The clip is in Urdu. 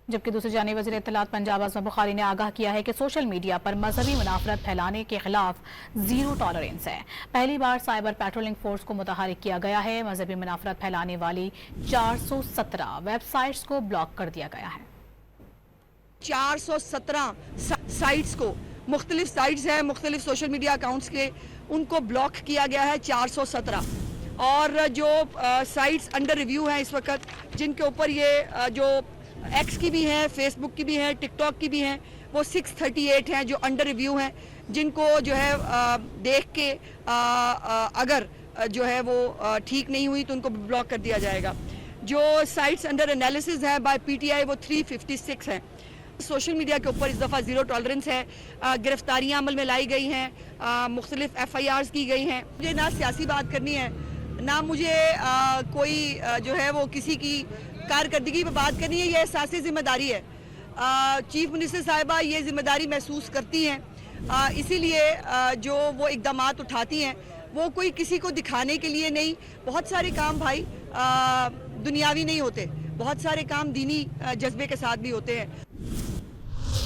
جبکہ دوسری جانب وزیر اطلاعات پنجاب اعظم بخاری نے آگاہ کیا ہے کہ سوشل میڈیا پر مذہبی منافرت پھیلانے کے خلاف زیرو ٹالرنس ہے۔ پہلی بار سائبر پیٹرولنگ فورس کو متحرک کیا گیا ہے۔ مذہبی منافرت پھیلانے والی 417 ویب سائٹس کو بلاک کر دیا گیا ہے۔ 417 سائٹس کو، مختلف سائٹس ہیں، مختلف سوشل میڈیا اکاؤنٹس کے، ان کو بلاک کیا گیا ہے 417۔ اور جو سائٹس انڈر ریویو ہیں اس وقت، جن کے اوپر یہ جو ایکس کی بھی ہیں، فیس بک کی بھی ہیں، ٹک ٹاک کی بھی ہیں، وہ 638 ہیں جو انڈر ریویو ہیں، جن کو جو ہے دیکھ کے اگر جو ہے وہ ٹھیک نہیں ہوئی تو ان کو بلاک کر دیا جائے گا۔ جو سائٹس انڈر انالیسز ہیں بائی پی ٹی آئی وہ 356 ہیں۔ سوشل میڈیا کے اوپر اس دفعہ زیرو ٹالرنس ہے۔ گرفتاریاں عمل میں لائی گئی ہیں، مختلف ایف آئی آرز کی گئی ہیں۔ مجھے نہ سیاسی بات کرنی ہے، نہ مجھے کوئی جو ہے وہ کسی کی کارکردگی پہ بات کرنی ہے۔ یہ احساس ذمہ داری ہے۔ چیف منسٹر صاحبہ یہ ذمہ داری محسوس کرتی ہیں، اسی لیے جو وہ اقدامات اٹھاتی ہیں وہ کوئی کسی کو دکھانے کے لیے نہیں۔ بہت سارے کام بھائی دنیاوی نہیں ہوتے، بہت سارے کام دینی جذبے کے ساتھ بھی ہوتے ہیں۔